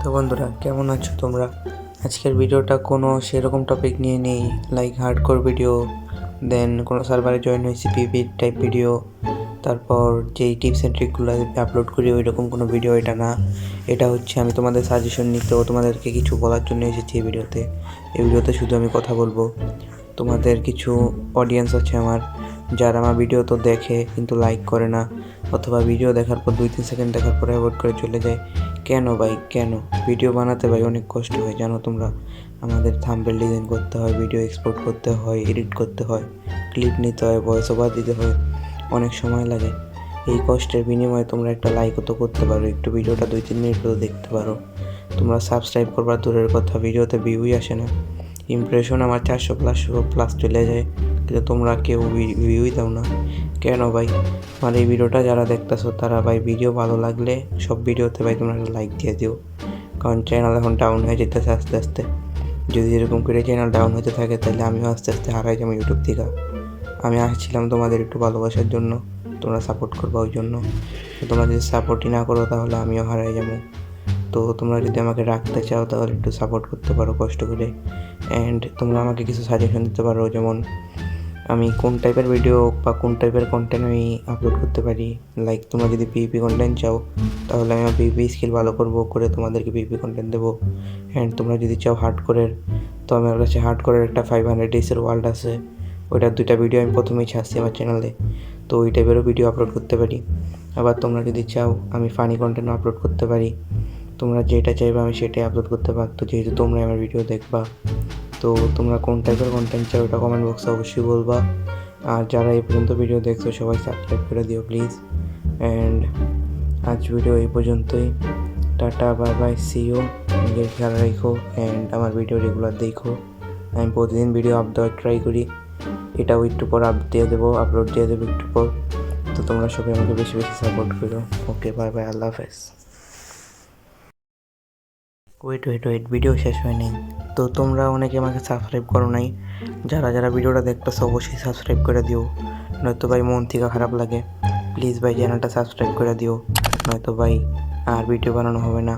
তো বন্ধুরা, কেমন আছো তোমরা? আজকের ভিডিওটা কোনো সেরকম টপিক নিয়ে নেই, লাইক হার্ডকোর ভিডিও, দেন কোনো সার্ভারে জয়েন হয়েছি পিপি টাইপ ভিডিও, তারপর যেই টিপস অ্যান্ড ট্রিকগুলো আপলোড করি ওই রকম কোনো ভিডিও এটা না। এটা হচ্ছে আমি তোমাদের সাজেশন নিতে ও তোমাদেরকে কিছু বলার জন্য এসেছি এই ভিডিওতে। এই ভিডিওতে শুধু আমি কথা বলবো। তোমাদের কিছু অডিয়েন্স আছে আমার, যারা আমার ভিডিও তো দেখে কিন্তু লাইক করে না, অথবা ভিডিও দেখার পর 2-3 সেকেন্ড দেখার পর অ্যাভয়েড করে চলে যায়। কেন ভাই, কেন? ভিডিও বানাতে ভাই অনেক কষ্ট হয়, জানো তোমরা? আমাদের থাম্বনেল ডিজাইন করতে হয়, ভিডিও এক্সপোর্ট করতে হয়, এডিট করতে হয়, ক্লিপ নিতে হয়, ভয়েস ওভার দিতে হয়, অনেক সময় লাগে। এই কষ্টের বিনিময়ে তোমরা একটা লাইকও তো করতে পারো, একটু ভিডিওটা 2-3 মিনিট তো দেখতে পারো। তোমরা সাবস্ক্রাইব করবার দূরের কথা, ভিডিওতে ভিউই আসে না। ইমপ্রেশন আমার 400+ চলে যায়, কিন্তু তোমরা কেউ ভিউই দাও না। কেন ভাই? আমার এই ভিডিওটা যারা দেখতেছো তারা ভাই ভিডিও ভালো লাগলে সব ভিডিওতে ভাই তোমরা লাইক দিয়ে দিও, কারণ চ্যানেল এখন ডাউন হয়ে যেতেছে আস্তে আস্তে। যদি এরকম করে চ্যানেল ডাউন হতে থাকে তাহলে আমিও আস্তে আস্তে হারাই যাবো ইউটিউব থেকে। আমি আসছিলাম তোমাদের একটু ভালোবাসার জন্য, তোমরা সাপোর্ট করবো ওই জন্য। তোমরা যদি সাপোর্টই না করো তাহলে আমিও হারাই যাবো। তো তোমরা যদি আমাকে রাখতে চাও তাহলে একটু সাপোর্ট করতে পারো কষ্ট করে। অ্যান্ড তোমরা আমাকে কিছু সাজেশন দিতে পারো, যেমন আমি কোন টাইপের ভিডিও বা কোন টাইপের কন্টেন্ট আমি আপলোড করতে পারি। লাইক তোমরা যদি পিপি কন্টেন্ট চাও তাহলে আমি আমার পিপি স্কিল ভালো করে তোমাদেরকে পিপি কন্টেন্ট দেবো। অ্যান্ড তোমরা যদি চাও হার্ডকোরের, তো আমার কাছে হার্ডকোরের একটা 500 ডেজের ওয়ার্ল্ড আছে, ওইটার 2টা ভিডিও আমি প্রথমেই ছাড়ছি আমার চ্যানেলে, তো ওই টাইপেরও ভিডিও আপলোড করতে পারি। আবার তোমরা যদি চাও আমি ফানি কন্টেন্ট আপলোড করতে পারি। তোমরা যেটা চাইবে আমি সেটাই আপলোড করতে পারতো, যেহেতু তোমরা আমার ভিডিও দেখবা। তো তোমরা কোন টাইপের কন্টেন্ট চাও ওটা কমেন্ট বক্সে অবশ্যই বলবা। আর যারা এই পর্যন্ত ভিডিও দেখছো সবাই সাবস্ক্রাইব করে দিও প্লিজ। অ্যান্ড আজ ভিডিও এই পর্যন্তই। Tata, bye bye, see you. নিজের খেয়াল রাখো অ্যান্ড আমার ভিডিও রেগুলার দেখো। আমি প্রতিদিন ভিডিও আপ দেওয়ার ট্রাই করি, এটাও একটু পর আপলোড দিয়ে দেবো একটু পর। তো তোমরা সবাই আমাকে বেশি বেশি সাপোর্ট করো। ওকে, বাই বাই, আল্লাহ হাফেজ। ওয়েট, ভিডিও শেষ হয়নি। তো তোমরা অনেকে আমাকে সাবস্ক্রাইব করো নাই, যারা যারা ভিডিওটা দেখতেছো অবশ্যই সাবস্ক্রাইব করে দিও, নয়তো ভাই মন থেকে খারাপ লাগে। প্লিজ ভাই চ্যানেলটা সাবস্ক্রাইব করে দিও, নয়তো ভাই আর ভিডিও বানানো হবে না।